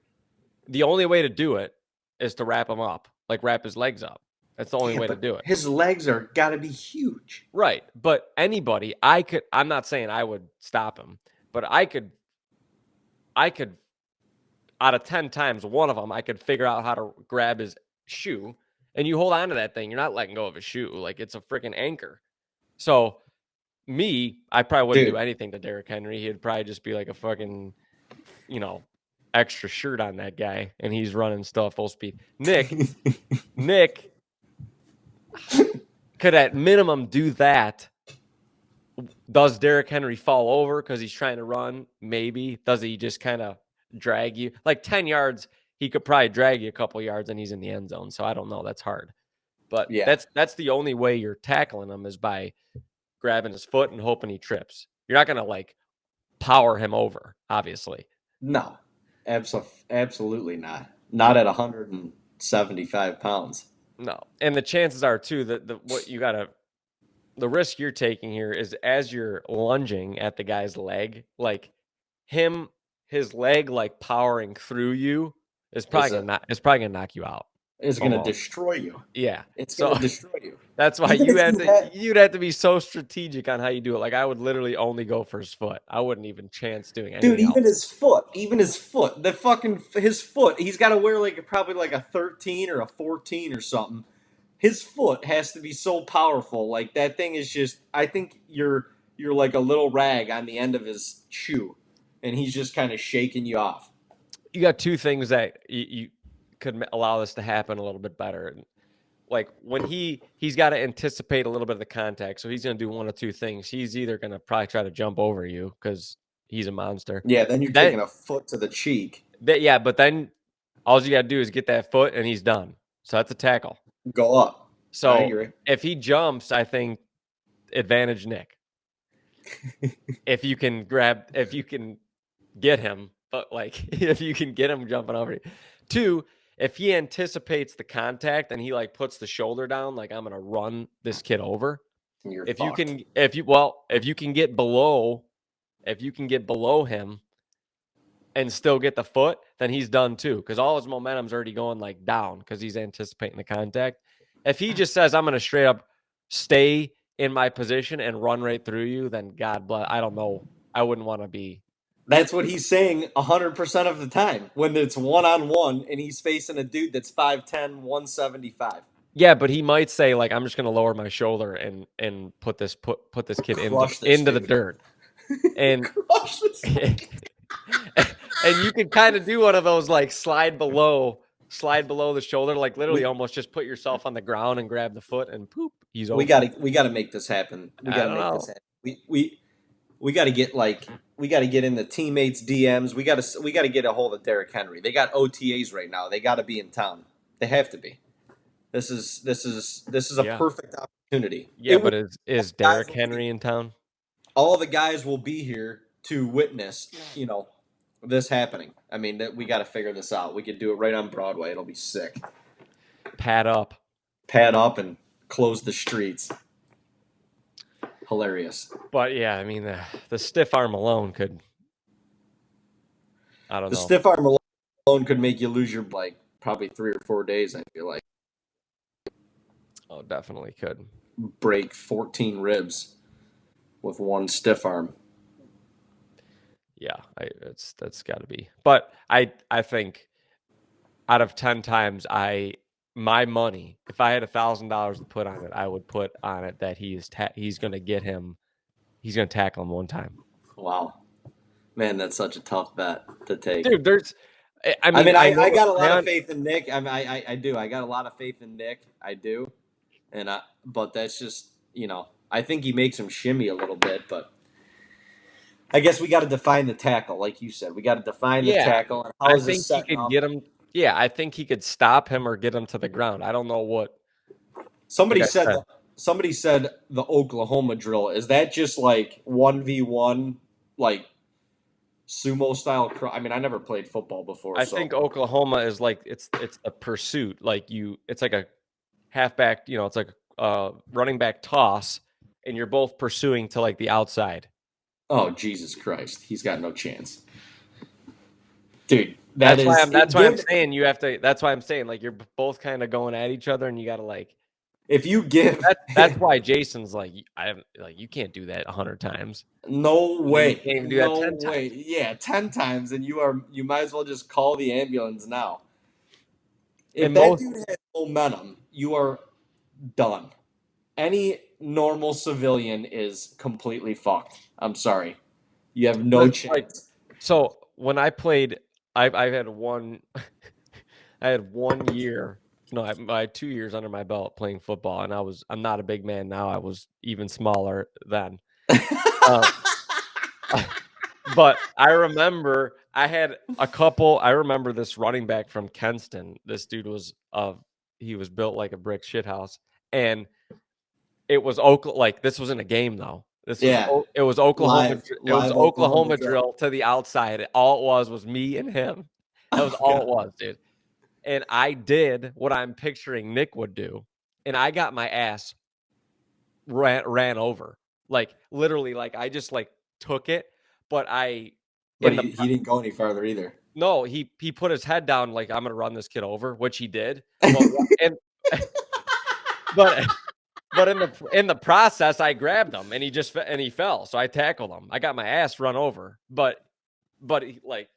The only way to do it is to wrap him up. Like, wrap his legs up. That's the only way to do it. His legs are got to be huge. Right. But anybody, I'm not saying I would stop him, but I could, out of 10 times, one of them, I could figure out how to grab his shoe, and you hold on to that thing. You're not letting go of his shoe. Like, it's a freaking anchor. So I probably wouldn't do anything to Derrick Henry. He'd probably just be like a fucking, extra shirt on that guy, and he's running stuff full speed. Nick could at minimum do that. Does Derrick Henry fall over because he's trying to run? Maybe. Does he just kind of drag you? Like 10 yards, he could probably drag you a couple yards and he's in the end zone. So I don't know. That's hard. But that's the only way you're tackling him is by grabbing his foot and hoping he trips. You're not going to, like, power him over, obviously. No, absolutely not. Not at 175 pounds. No. And the chances are, too, that the risk you're taking here is as you're lunging at the guy's leg, like his leg, like powering through you is probably gonna knock you out. It's going to destroy you. Yeah. It's going to destroy you. That's why Even if you'd have to be so strategic on how you do it. Like I would literally only go for his foot. I wouldn't even chance doing anything Dude, even else. his foot, his foot, he's got to wear probably like a 13 or a 14 or something. His foot has to be so powerful. Like that thing is just, I think you're like a little rag on the end of his shoe, and he's just kind of shaking you off. You got two things that you could allow this to happen a little bit better. Like when he's got to anticipate a little bit of the contact, so he's going to do one of two things. He's either going to probably try to jump over you because he's a monster. Yeah, then you're taking a foot to the cheek. But then all you got to do is get that foot, and he's done. So that's a tackle. Go up. So I agree. If he jumps, I think advantage Nick. if you can get him, but like if you can get him jumping over you. Two, if he anticipates the contact and he like puts the shoulder down, like I'm gonna run this kid over. If you can get below him and still get the foot, then he's done too. Because all his momentum's already going like down because he's anticipating the contact. If he just says, I'm gonna straight up stay in my position and run right through you, then God bless. I don't know. I wouldn't want to be. That's what he's saying 100% of the time when it's one-on-one and he's facing a dude that's 5'10", 175. Yeah, but he might say like, I'm just going to lower my shoulder and put this kid into the dirt. And and you can kind of do one of those like slide below the shoulder, like literally almost just put yourself on the ground and grab the foot and poop. He's over. We got to make this happen. We got to make this happen. We got to get in the teammates' DMs. We got to get a hold of Derrick Henry. They got OTAs right now. They got to be in town. They have to be. This is a perfect opportunity. Yeah, but is Derrick Henry in town? All the guys will be here to witness, this happening. I mean, we got to figure this out. We could do it right on Broadway. It'll be sick. Pad up and close the streets. Hilarious. But yeah, I mean the stiff arm alone could. I don't know. The stiff arm alone could make you lose your probably 3 or 4 days. I feel like. Oh, definitely could. Break 14 ribs with one stiff arm. Yeah, that's got to be. But I think out of 10 times, my money, if I had $1,000 to put on it, I would put on it that he's going to get him. He's going to tackle him one time. Wow, man, that's such a tough bet to take, dude. I got a lot of faith in Nick. I do. I got a lot of faith in Nick. I do, but that's just I think he makes him shimmy a little bit, but. I guess we got to define the tackle, like you said. We got to define the tackle. And how I think he could get him. Yeah, I think he could stop him or get him to the ground. I don't know what. Somebody said the Oklahoma drill. Is that just like 1v1, like sumo style? I mean, I never played football before. I think Oklahoma is like it's a pursuit. Like it's like a halfback. It's like a running back toss, and you're both pursuing to like the outside. Oh, Jesus Christ. He's got no chance. Dude, that's why I'm saying you have to. That's why I'm saying like you're both kind of going at each other, and you got to like. If you give, that's why Jason's like you can't do that 100 times. No way. You can't even do that 10 times. Way. Yeah, 10 times, and you might as well just call the ambulance now. If that dude has momentum, you are done. Any normal civilian is completely fucked. I'm sorry. You have no chance. So when I played, I had one year. No, I had 2 years under my belt playing football, and I'm not a big man now. I was even smaller then. But I remember I had a couple. I remember this running back from Kenston. This dude was he was built like a brick shithouse, and it was Oakland. Like this was in a game though, This Yeah. was it was Oklahoma. Live It was Oklahoma Oklahoma drill to the outside. All it was me and him. That was Oh, all God. it was, dude. And I did what I'm picturing Nick would do, and I got my ass ran over. Like literally, like I just like took it, but But he didn't go any farther either. no, he put his head down like I'm gonna run this kid over, which he did. But and but but in the process, I grabbed him and he fell. So I tackled him. I got my ass run over, but he, like,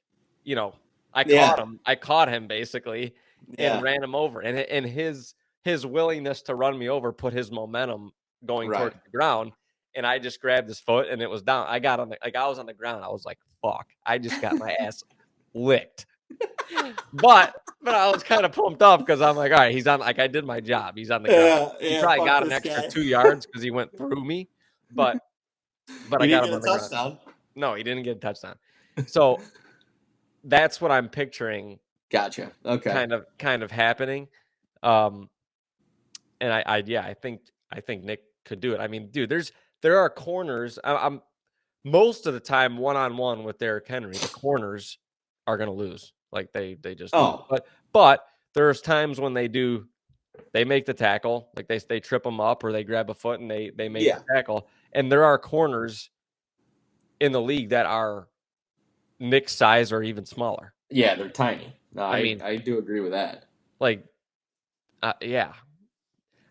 you know, I caught him. I caught him basically and ran him over. And his willingness to run me over put his momentum going towards the ground. And I just grabbed his foot and it was down. I got on I was on the ground. I was like, fuck, I just got my ass licked. But I was kind of pumped up because I'm like, all right, he's on. Like I did my job. He's on the ground. He probably got an extra 2 yards because he went through me. But I got him on the ground. No, he didn't get a touchdown. So that's what I'm picturing. Gotcha. Okay. Kind of happening. And I think Nick could do it. I mean, dude, there are corners. I'm most of the time one-on-one with Derrick Henry. The corners are going to lose. Like they just lose. But there's times when they make the tackle, like they trip them up or they grab a foot and they make the tackle. And there are corners in the league that are Nick's size or even smaller. Yeah, they're tiny. No, I mean, I do agree with that. Like, yeah.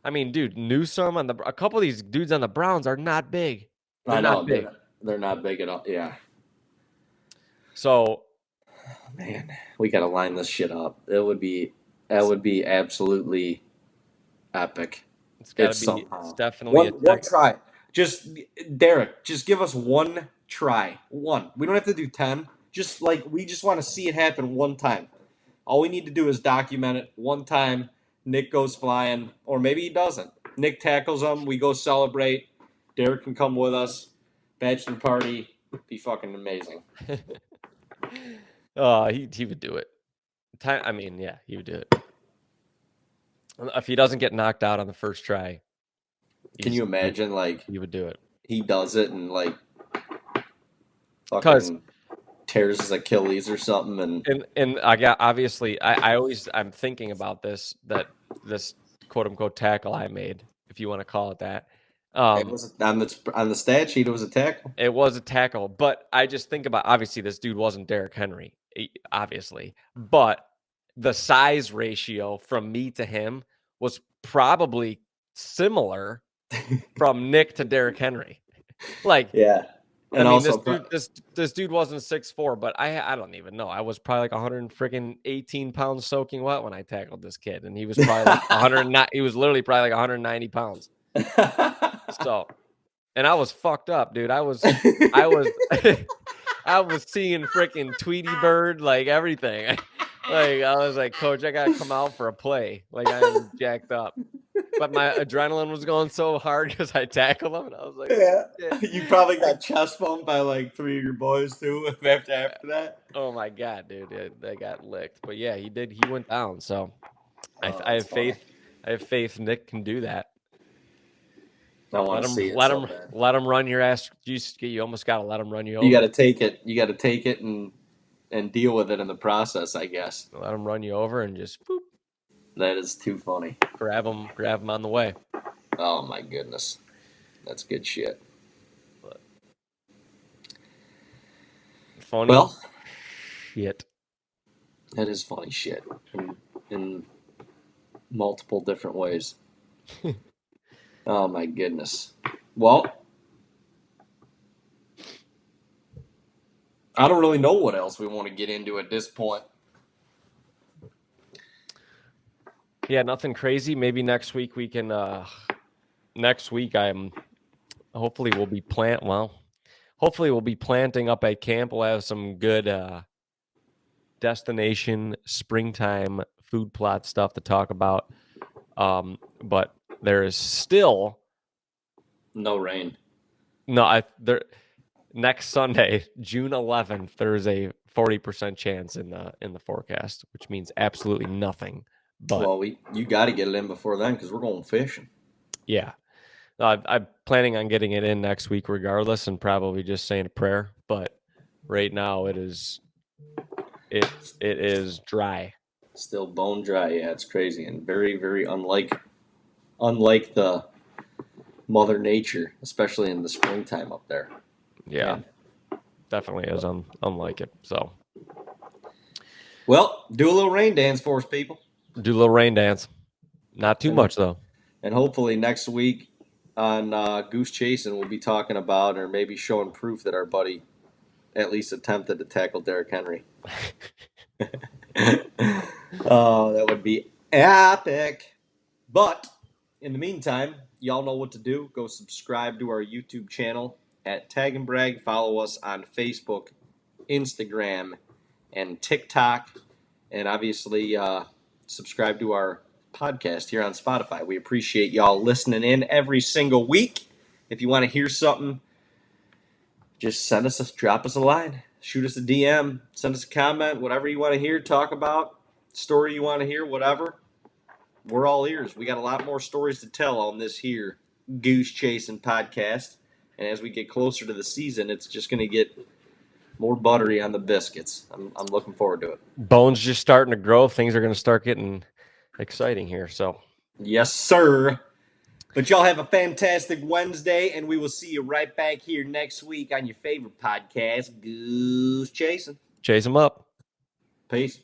I mean, dude, Newsome and a couple of these dudes on the Browns are not big. They're not big. They're not big at all. Yeah. So, man, we got to line this shit up. That would be absolutely epic. It's definitely one try. Just Derrick, just give us one try. One. We don't have to do 10. Just like we just want to see it happen one time. All we need to do is document it one time. Nick goes flying, or maybe he doesn't. Nick tackles him. We go celebrate. Derrick can come with us. Bachelor party. Be fucking amazing. He would do it. I mean, yeah, he would do it. If he doesn't get knocked out on the first try. Can you imagine, like... He would do it. He does it and, like... Fucking tears his Achilles or something. And I got... Obviously, I'm thinking about this quote-unquote tackle I made, if you want to call it that. It was on the stat sheet, it was a tackle. It was a tackle, but I just think about, obviously, this dude wasn't Derrick Henry, obviously, but the size ratio from me to him was probably similar from Nick to Derrick Henry. Like, yeah. And I mean, this dude wasn't 6'4", but I don't even know. I was probably like 118 pounds soaking wet when I tackled this kid, and he was probably like 109. He was literally probably like 190 pounds. So, and I was fucked up, dude. I was I was seeing freaking Tweety Bird, like everything. Like I was like, Coach, I gotta come out for a play. Like I'm jacked up. But my adrenaline was going so hard because I tackled him, and I was like, yeah. You probably got chest bumped by like 3 of your boys too after that. Oh my god, dude, they got licked. But yeah, he did. He went down. So I have faith. Funny. I have faith Nick can do that. I want to see it. Let him run your ass. You almost got to let him run you over. You got to take it. You got to take it and deal with it in the process, I guess. Let him run you over and just boop. That is too funny. Grab him on the way. Oh my goodness, that's good shit. But funny. Well, shit. That is funny shit in multiple different ways. Oh my goodness. Well, I don't really know what else we want to get into at this point. Yeah, nothing crazy. Maybe next week we can. Next week hopefully we'll be planting up at camp. We'll have some good destination springtime food plot stuff to talk about. But there is still no rain. No, next Sunday, June 11th, there's a 40% chance in the forecast, which means absolutely nothing. But well, you got to get it in before then because we're going fishing. Yeah, I'm planning on getting it in next week regardless, and probably just saying a prayer. But right now it is dry. Still bone dry. Yeah, it's crazy and very, very unlike the Mother Nature, especially in the springtime up there. Yeah, Man. definitely is unlike it. So, well, do a little rain dance for us, people. Do a little rain dance. Not too much though. And hopefully next week on Goose Chasing, we'll be talking about or maybe showing proof that our buddy at least attempted to tackle Derrick Henry. Oh, that would be epic. But in the meantime, y'all know what to do. Go subscribe to our YouTube channel at TAGNBRAG. Follow us on Facebook, Instagram, and TikTok. And obviously, subscribe to our podcast here on Spotify. We appreciate y'all listening in every single week. If you want to hear something, just drop us a line, shoot us a DM, send us a comment, whatever you want to hear, talk about, story you want to hear, whatever. We're all ears. We got a lot more stories to tell on this here Goose Chasing podcast. And as we get closer to the season, it's just going to get more buttery on the biscuits. I'm looking forward to it. Bones just starting to grow. Things are going to start getting exciting here. So, yes, sir. But y'all have a fantastic Wednesday, and we will see you right back here next week on your favorite podcast, Goose Chasing. Chase them up. Peace.